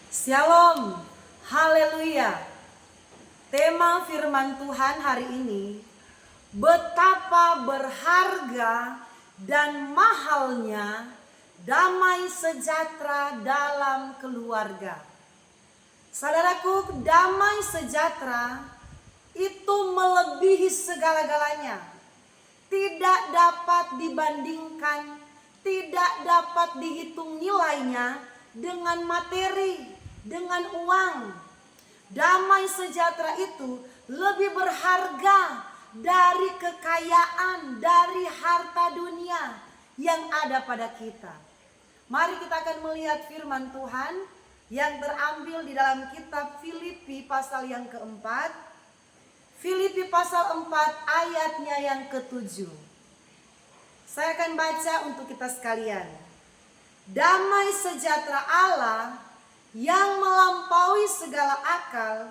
Shalom, haleluya. Tema firman Tuhan hari ini, betapa berharga dan mahalnya damai sejahtera dalam keluarga. Saudaraku, damai sejahtera itu melebihi segala-galanya. Tidak dapat dibandingkan, tidak dapat dihitung nilainya dengan materi, dengan uang. Damai sejahtera itu lebih berharga dari kekayaan, dari harta dunia yang ada pada kita. Mari kita akan melihat firman Tuhan yang terambil di dalam kitab Filipi pasal yang keempat. Filipi pasal 4 ayatnya yang ke-7. Saya akan baca untuk kita sekalian. Damai sejahtera Allah yang melampaui segala akal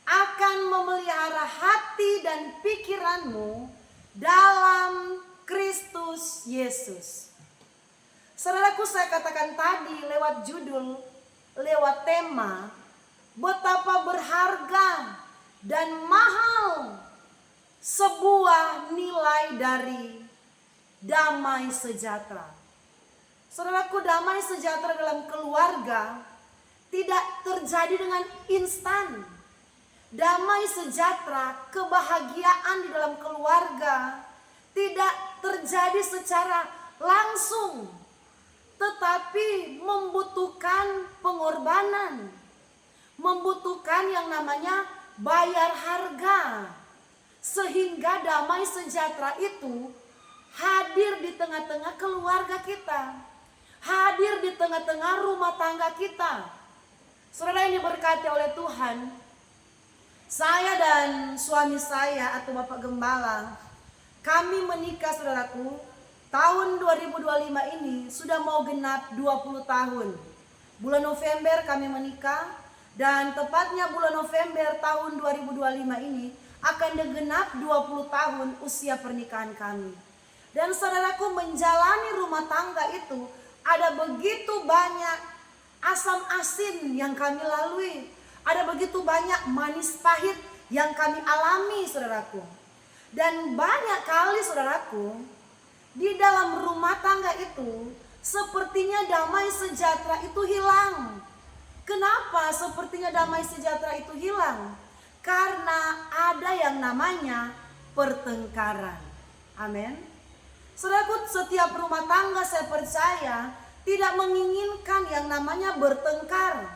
akan memelihara hati dan pikiranmu dalam Kristus Yesus. Saudaraku, saya katakan tadi lewat judul, lewat tema, betapa berharga dan mahal sebuah nilai dari damai sejahtera. Saudaraku, damai sejahtera dalam keluarga tidak terjadi dengan instan. Damai sejahtera, kebahagiaan di dalam keluarga tidak terjadi secara langsung, tetapi membutuhkan pengorbanan, membutuhkan yang namanya bayar harga, sehingga damai sejahtera itu hadir di tengah-tengah keluarga kita, hadir di tengah-tengah rumah tangga kita. Saudara yang diberkati oleh Tuhan, saya dan suami saya atau Bapak Gembala, kami menikah saudaraku, tahun 2025 ini sudah mau genap 20 tahun. Bulan November kami menikah, dan tepatnya bulan November tahun 2025 ini akan genap 20 tahun usia pernikahan kami. Dan saudaraku, menjalani rumah tangga itu ada begitu banyak asam asin yang kami lalui, ada begitu banyak manis pahit yang kami alami saudaraku. Dan banyak kali saudaraku, di dalam rumah tangga itu sepertinya damai sejahtera itu hilang. Kenapa sepertinya damai sejahtera itu hilang? Karena ada yang namanya pertengkaran. Amin. Saudaraku, setiap rumah tangga saya percaya tidak menginginkan yang namanya bertengkar.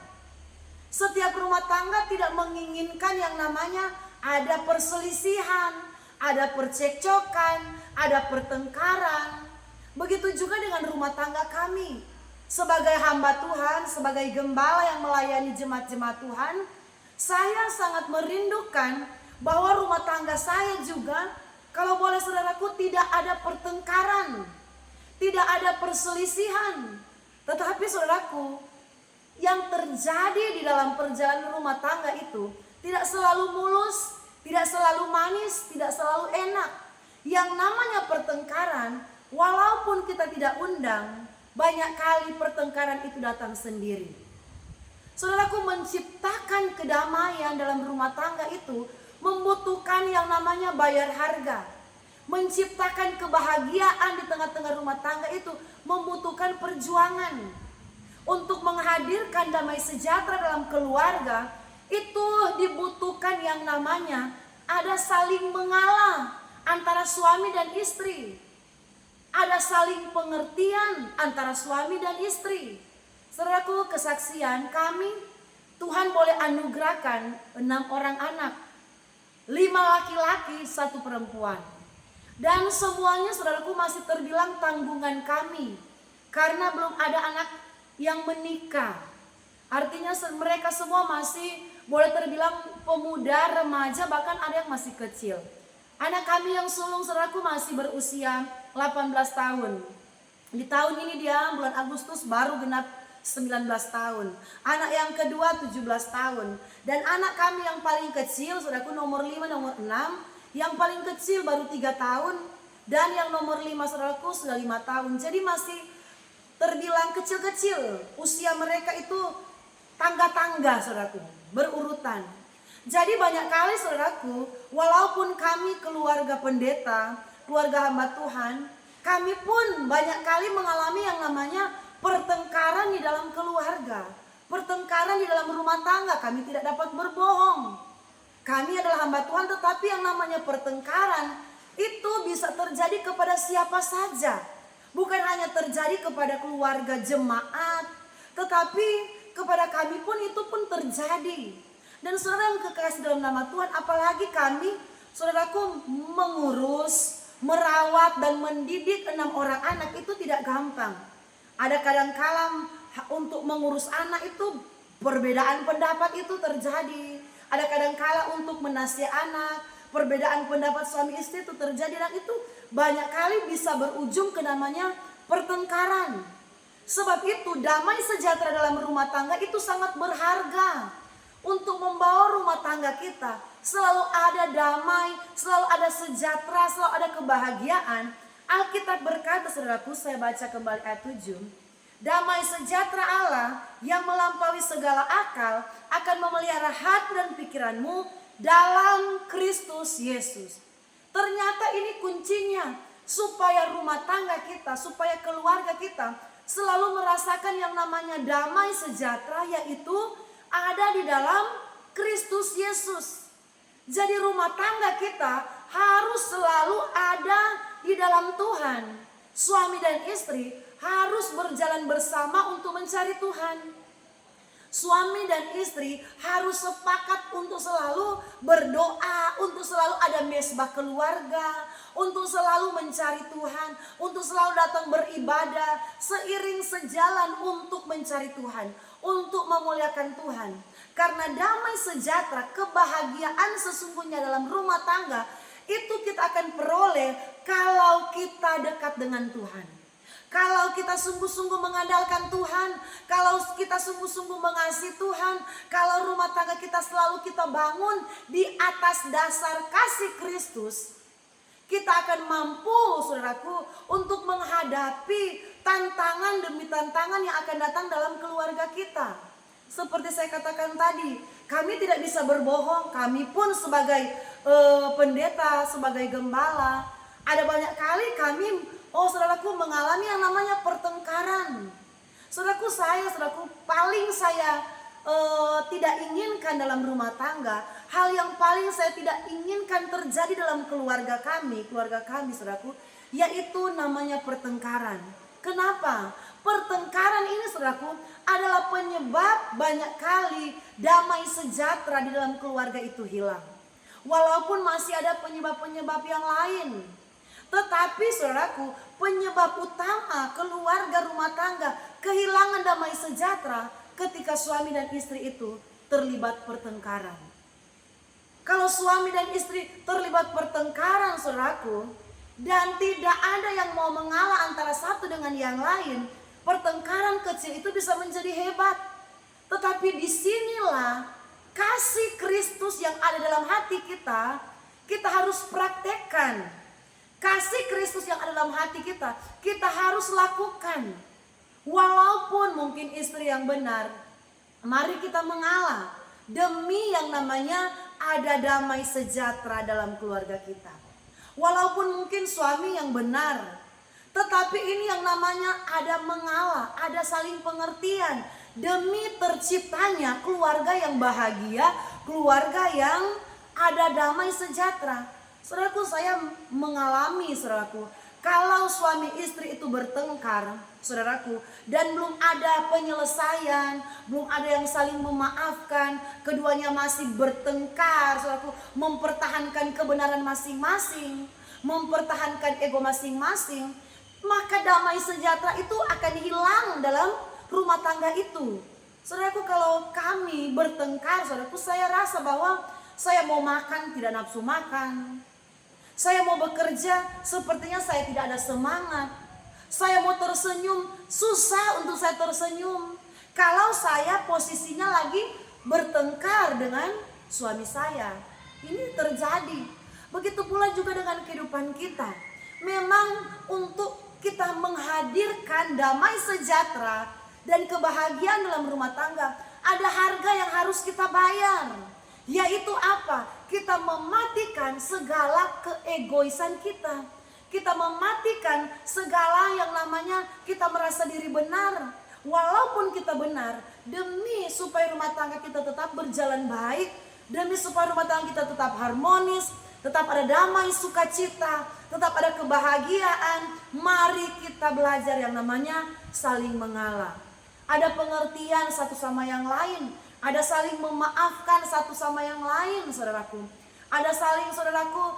Setiap rumah tangga tidak menginginkan yang namanya ada perselisihan, ada percekcokan, ada pertengkaran. Begitu juga dengan rumah tangga kami. Sebagai hamba Tuhan, sebagai gembala yang melayani jemaat-jemaat Tuhan, saya sangat merindukan bahwa rumah tangga saya juga, kalau boleh saudaraku, tidak ada pertengkaran, tidak ada perselisihan. Tetapi saudaraku, yang terjadi di dalam perjalanan rumah tangga itu tidak selalu mulus, tidak selalu manis, tidak selalu enak. Yang namanya pertengkaran, walaupun kita tidak undang, banyak kali pertengkaran itu datang sendiri. Saudaraku, menciptakan kedamaian dalam rumah tangga itu membutuhkan yang namanya bayar harga. Menciptakan kebahagiaan di tengah-tengah rumah tangga itu membutuhkan perjuangan. Untuk menghadirkan damai sejahtera dalam keluarga itu dibutuhkan yang namanya ada saling mengalah antara suami dan istri. Ada saling pengertian antara suami dan istri. Saudaraku, kesaksian kami, Tuhan boleh anugerahkan 6 orang anak, 5 laki-laki, 1 perempuan. Dan semuanya saudaraku masih terbilang tanggungan kami, karena belum ada anak yang menikah. Artinya mereka semua masih boleh terbilang pemuda, remaja, bahkan ada yang masih kecil. Anak kami yang sulung saudaraku masih berusia 18 tahun. Di tahun ini dia bulan Agustus baru genap 19 tahun. Anak yang kedua 17 tahun. Dan anak kami yang paling kecil saudaraku nomor 5, nomor 6, yang paling kecil baru 3 tahun. Dan yang nomor 5 saudaraku sudah 5 tahun. Jadi masih terbilang kecil-kecil. Usia mereka itu tangga-tangga saudaraku, berurutan. Jadi banyak kali saudaraku, walaupun kami keluarga pendeta, keluarga hamba Tuhan, kami pun banyak kali mengalami yang namanya pertengkaran di dalam keluarga, pertengkaran di dalam rumah tangga. Kami tidak dapat berbohong. Kami adalah hamba Tuhan, tetapi yang namanya pertengkaran itu bisa terjadi kepada siapa saja. Bukan hanya terjadi kepada keluarga jemaat, tetapi kepada kami pun itu pun terjadi. Dan saudara yang kekasih dalam nama Tuhan, apalagi kami, saudaraku, mengurus, merawat dan mendidik 6 orang anak itu tidak gampang. Ada kadang-kala untuk mengurus anak itu perbedaan pendapat itu terjadi. Ada kadang-kala untuk menasihati anak, perbedaan pendapat suami istri itu terjadi, dan itu banyak kali bisa berujung ke namanya pertengkaran. Sebab itu damai sejahtera dalam rumah tangga itu sangat berharga. Untuk membawa rumah tangga kita selalu ada damai, selalu ada sejahtera, selalu ada kebahagiaan. Alkitab berkata, saudaraku, saya baca kembali ayat 7. Damai sejahtera Allah yang melampaui segala akal akan memelihara hati dan pikiranmu dalam Kristus Yesus. Ternyata ini kuncinya supaya rumah tangga kita, supaya keluarga kita selalu merasakan yang namanya damai sejahtera, yaitu ada di dalam Kristus Yesus. Jadi rumah tangga kita harus selalu ada di dalam Tuhan. Suami dan istri harus berjalan bersama untuk mencari Tuhan. Suami dan istri harus sepakat untuk selalu berdoa, untuk selalu ada mesbah keluarga, untuk selalu mencari Tuhan, untuk selalu datang beribadah, seiring sejalan untuk mencari Tuhan, untuk memuliakan Tuhan. Karena damai sejahtera, kebahagiaan sesungguhnya dalam rumah tangga itu kita akan peroleh kalau kita dekat dengan Tuhan. Kalau kita sungguh-sungguh mengandalkan Tuhan, kalau kita sungguh-sungguh mengasihi Tuhan, kalau rumah tangga kita selalu kita bangun di atas dasar kasih Kristus, kita akan mampu, saudaraku, untuk menghadapi tantangan demi tantangan yang akan datang dalam keluarga kita. Seperti saya katakan tadi, kami tidak bisa berbohong. Kami pun sebagai pendeta, sebagai gembala, ada banyak kali kami, saudaraku, mengalami yang namanya pertengkaran. Saudaraku, paling saya tidak inginkan dalam rumah tangga, hal yang paling saya tidak inginkan terjadi dalam keluarga kami, saudaraku, yaitu namanya pertengkaran. Kenapa? Pertengkaran ini, saudaraku, adalah penyebab banyak kali damai sejahtera di dalam keluarga itu hilang. Walaupun masih ada penyebab-penyebab yang lain, tetapi saudaraku, penyebab utama keluarga rumah tangga kehilangan damai sejahtera ketika suami dan istri itu terlibat pertengkaran. Kalau suami dan istri terlibat pertengkaran, saudaraku, dan tidak ada yang mau mengalah antara satu dengan yang lain, pertengkaran kecil itu bisa menjadi hebat. Tetapi disinilah kasih Kristus yang ada dalam hati kita, kita harus praktekkan. Kasih Kristus yang ada dalam hati kita, kita harus lakukan. Walaupun mungkin istri yang benar, mari kita mengalah demi yang namanya ada damai sejahtera dalam keluarga kita. Walaupun mungkin suami yang benar, tetapi ini yang namanya ada mengalah, ada saling pengertian demi terciptanya keluarga yang bahagia, keluarga yang ada damai sejahtera. Saudaraku, saya mengalami, saudaraku, kalau suami istri itu bertengkar, saudaraku, dan belum ada penyelesaian, belum ada yang saling memaafkan, keduanya masih bertengkar, saudaraku, mempertahankan kebenaran masing-masing, mempertahankan ego masing-masing, maka damai sejahtera itu akan hilang dalam rumah tangga itu. Saudaraku, kalau kami bertengkar, saudaraku, saya rasa bahwa saya mau makan tidak nafsu makan. Saya mau bekerja, sepertinya saya tidak ada semangat. Saya mau tersenyum, susah untuk saya tersenyum. Kalau saya posisinya lagi bertengkar dengan suami saya. Ini terjadi. Begitu pula juga dengan kehidupan kita. Memang untuk kita menghadirkan damai sejahtera dan kebahagiaan dalam rumah tangga, ada harga yang harus kita bayar. Yaitu apa? Kita mematikan segala keegoisan kita. Kita mematikan segala yang namanya kita merasa diri benar. Walaupun kita benar, demi supaya rumah tangga kita tetap berjalan baik, demi supaya rumah tangga kita tetap harmonis, tetap ada damai, sukacita, tetap ada kebahagiaan, mari kita belajar yang namanya saling mengalah. Ada pengertian satu sama yang lain, ada saling memaafkan satu sama yang lain, saudaraku. Ada saling, saudaraku,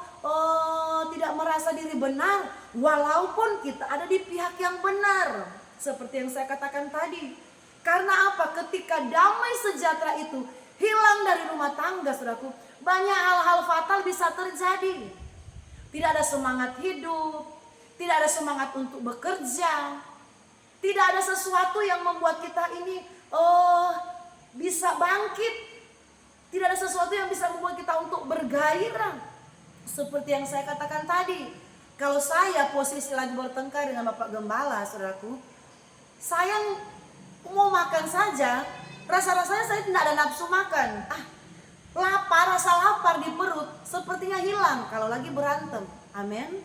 tidak merasa diri benar, walaupun kita ada di pihak yang benar. Seperti yang saya katakan tadi. Karena apa? Ketika damai sejahtera itu hilang dari rumah tangga, saudaraku, banyak hal-hal fatal bisa terjadi. Tidak ada semangat hidup, tidak ada semangat untuk bekerja, tidak ada sesuatu yang membuat kita ini bisa bangkit. Tidak ada sesuatu yang bisa membuat kita untuk bergairah. Seperti yang saya katakan tadi, kalau saya posisi lagi bertengkar dengan Bapak Gembala, saudaraku, saya mau makan saja, rasa-rasanya saya tidak ada nafsu makan. Rasa lapar di perut sepertinya hilang kalau lagi berantem. Amin.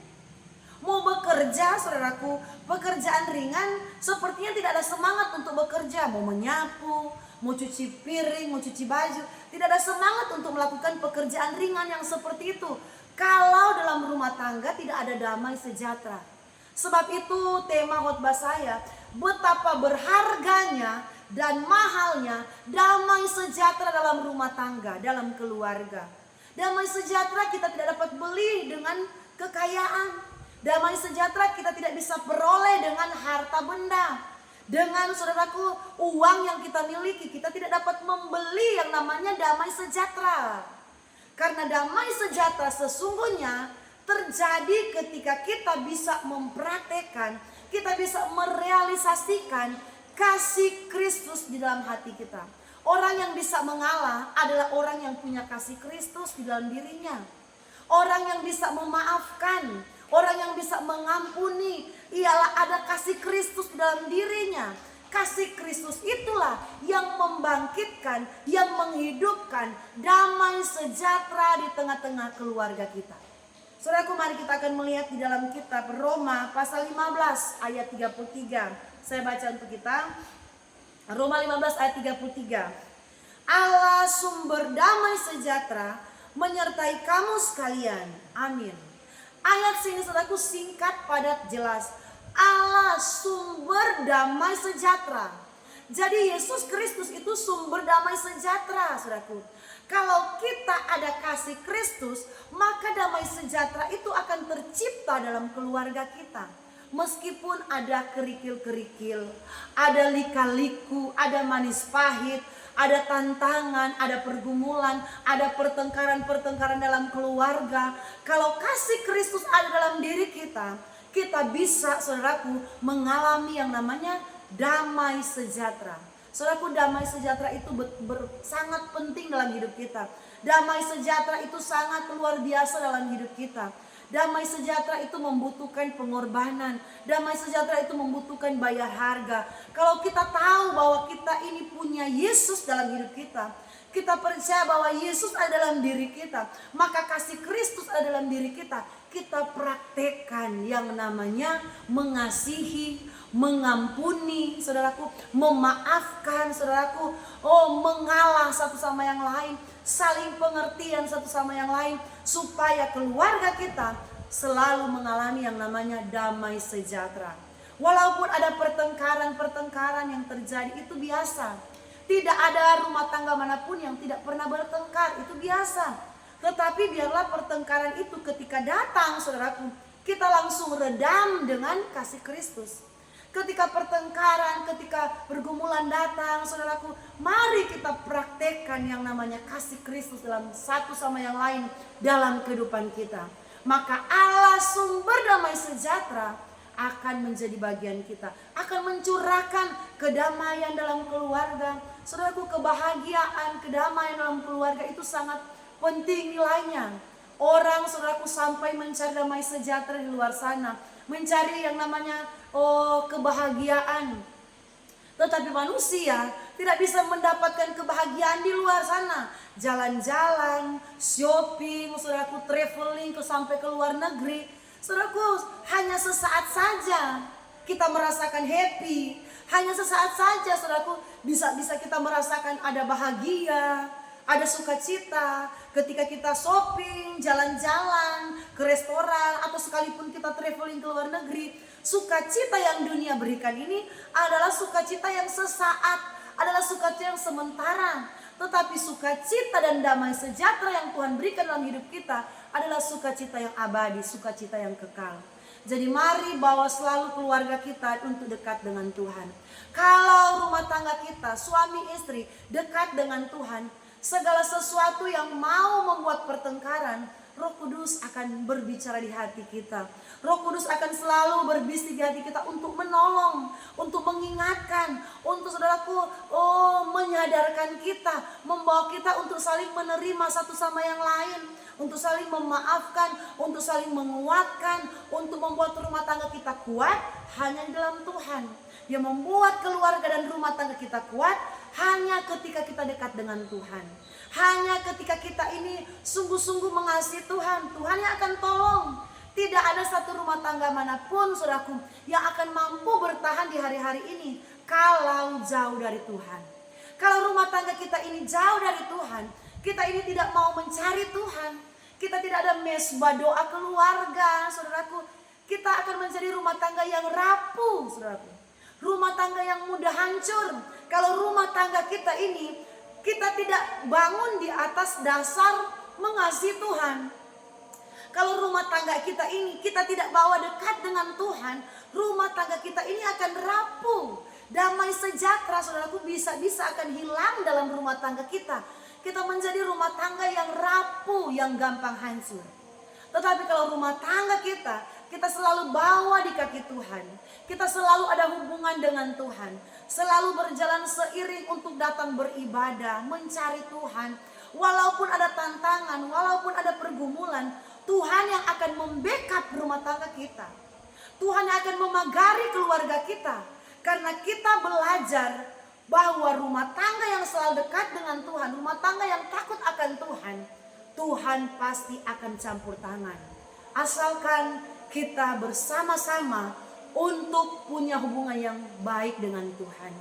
Mau bekerja, saudaraku, pekerjaan ringan sepertinya tidak ada semangat untuk bekerja. Mau menyapu, mau cuci piring, mau cuci baju, tidak ada semangat untuk melakukan pekerjaan ringan yang seperti itu. Kalau dalam rumah tangga tidak ada damai sejahtera. Sebab itu tema khotbah saya, betapa berharganya dan mahalnya damai sejahtera dalam rumah tangga, dalam keluarga. Damai sejahtera kita tidak dapat beli dengan kekayaan. Damai sejahtera kita tidak bisa peroleh dengan harta benda. Dengan, saudaraku, uang yang kita miliki, kita tidak dapat membeli yang namanya damai sejahtera. Karena damai sejahtera sesungguhnya terjadi ketika kita bisa mempraktekkan, kita bisa merealisasikan kasih Kristus di dalam hati kita. Orang yang bisa mengalah adalah orang yang punya kasih Kristus di dalam dirinya. Orang yang bisa memaafkan, orang yang bisa mengampuni, ialah ada kasih Kristus di dalam dirinya. Kasih Kristus itulah yang membangkitkan, yang menghidupkan damai sejahtera di tengah-tengah keluarga kita. Saudaraku, mari kita akan melihat di dalam kitab Roma pasal 15 ayat 33. Saya baca untuk kita. Roma 15 ayat 33. Allah sumber damai sejahtera menyertai kamu sekalian. Amin. Ayat sini, saudaraku, singkat, padat, jelas. Allah sumber damai sejahtera. Jadi Yesus Kristus itu sumber damai sejahtera, saudaraku. Kalau kita ada kasih Kristus, maka damai sejahtera itu akan tercipta dalam keluarga kita. Meskipun ada kerikil-kerikil, ada lika-liku, ada manis pahit, ada tantangan, ada pergumulan, ada pertengkaran-pertengkaran dalam keluarga. Kalau kasih Kristus ada dalam diri kita, kita bisa, saudaraku, mengalami yang namanya damai sejahtera. Saudaraku, damai sejahtera itu sangat penting dalam hidup kita. Damai sejahtera itu sangat luar biasa dalam hidup kita. Damai sejahtera itu membutuhkan pengorbanan. Damai sejahtera itu membutuhkan bayar harga. Kalau kita tahu bahwa kita ini punya Yesus dalam hidup kita, kita percaya bahwa Yesus ada dalam diri kita, maka kasih Kristus ada dalam diri kita. Kita praktekkan yang namanya mengasihi, mengampuni, saudaraku, memaafkan, saudaraku, mengalah satu sama yang lain, saling pengertian satu sama yang lain, supaya keluarga kita selalu mengalami yang namanya damai sejahtera. Walaupun ada pertengkaran-pertengkaran yang terjadi, itu biasa. Tidak ada rumah tangga manapun yang tidak pernah bertengkar, itu biasa. Tetapi biarlah pertengkaran itu ketika datang, saudaraku, kita langsung redam dengan kasih Kristus. Ketika pertengkaran, ketika pergumulan datang, saudaraku, mari kita praktekkan yang namanya kasih Kristus dalam satu sama yang lain dalam kehidupan kita. Maka Allah sumber damai sejahtera akan menjadi bagian kita, akan mencurahkan kedamaian dalam keluarga. Saudaraku, kebahagiaan, kedamaian dalam keluarga itu sangat penting nilainya. Orang, saudaraku, sampai mencari damai sejahtera di luar sana, mencari yang namanya kebahagiaan. Tetapi manusia tidak bisa mendapatkan kebahagiaan di luar sana. Jalan-jalan, shopping, saudaraku, traveling sampai ke luar negeri. Saudaraku, hanya sesaat saja kita merasakan happy. Hanya sesaat saja saudaraku bisa kita merasakan ada bahagia, ada sukacita ketika kita shopping, jalan-jalan, ke restoran, atau sekalipun kita traveling ke luar negeri. Sukacita yang dunia berikan ini adalah sukacita yang sesaat, adalah sukacita yang sementara. Tetapi sukacita dan damai sejahtera yang Tuhan berikan dalam hidup kita adalah sukacita yang abadi, sukacita yang kekal. Jadi mari bawa selalu keluarga kita untuk dekat dengan Tuhan. Kalau rumah tangga kita, suami istri dekat dengan Tuhan, segala sesuatu yang mau membuat pertengkaran, Roh Kudus akan berbicara di hati kita. Roh Kudus akan selalu berbisik di hati kita untuk menolong, untuk mengingatkan, untuk saudaraku menyadarkan kita, membawa kita untuk saling menerima satu sama yang lain, untuk saling memaafkan, untuk saling menguatkan, untuk membuat rumah tangga kita kuat hanya di dalam Tuhan. Yang membuat keluarga dan rumah tangga kita kuat hanya ketika kita dekat dengan Tuhan. Hanya ketika kita ini sungguh-sungguh mengasihi Tuhan, Tuhan yang akan tolong. Tidak ada satu rumah tangga manapun saudaraku yang akan mampu bertahan di hari-hari ini kalau jauh dari Tuhan. Kalau rumah tangga kita ini jauh dari Tuhan, kita ini tidak mau mencari Tuhan, kita tidak ada mesbah doa keluarga, saudaraku, kita akan menjadi rumah tangga yang rapuh, saudaraku. Rumah tangga yang mudah hancur. Kalau rumah tangga kita ini, kita tidak bangun di atas dasar mengasihi Tuhan. Kalau rumah tangga kita ini kita tidak bawa dekat dengan Tuhan, rumah tangga kita ini akan rapuh. Damai sejahtera saudaraku bisa akan hilang dalam rumah tangga kita. Kita menjadi rumah tangga yang rapuh, yang gampang hancur. Tetapi kalau rumah tangga kita selalu bawa di kaki Tuhan. Kita selalu ada hubungan dengan Tuhan. Selalu berjalan seiring untuk datang beribadah, mencari Tuhan. Walaupun ada tantangan, walaupun ada pergumulan, Tuhan yang akan membackup rumah tangga kita. Tuhan yang akan memagari keluarga kita. Karena kita belajar bahwa rumah tangga yang selalu dekat dengan Tuhan, rumah tangga yang takut akan Tuhan, Tuhan pasti akan campur tangan. Asalkan kita bersama-sama untuk punya hubungan yang baik dengan Tuhan.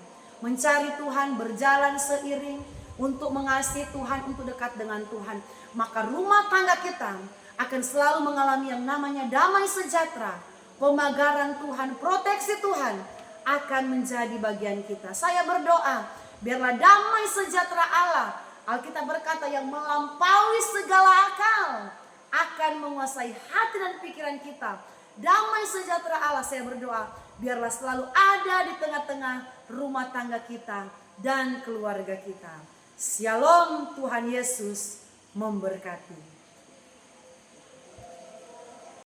Mencari Tuhan, berjalan seiring untuk mengasihi Tuhan, untuk dekat dengan Tuhan. Maka rumah tangga kita akan selalu mengalami yang namanya damai sejahtera. Pemagaran Tuhan, proteksi Tuhan akan menjadi bagian kita. Saya berdoa, biarlah damai sejahtera Allah, Alkitab berkata, yang melampaui segala akal, akan menguasai hati dan pikiran kita. Damai sejahtera Allah, saya berdoa, biarlah selalu ada di tengah-tengah rumah tangga kita dan keluarga kita. Shalom, Tuhan Yesus memberkati.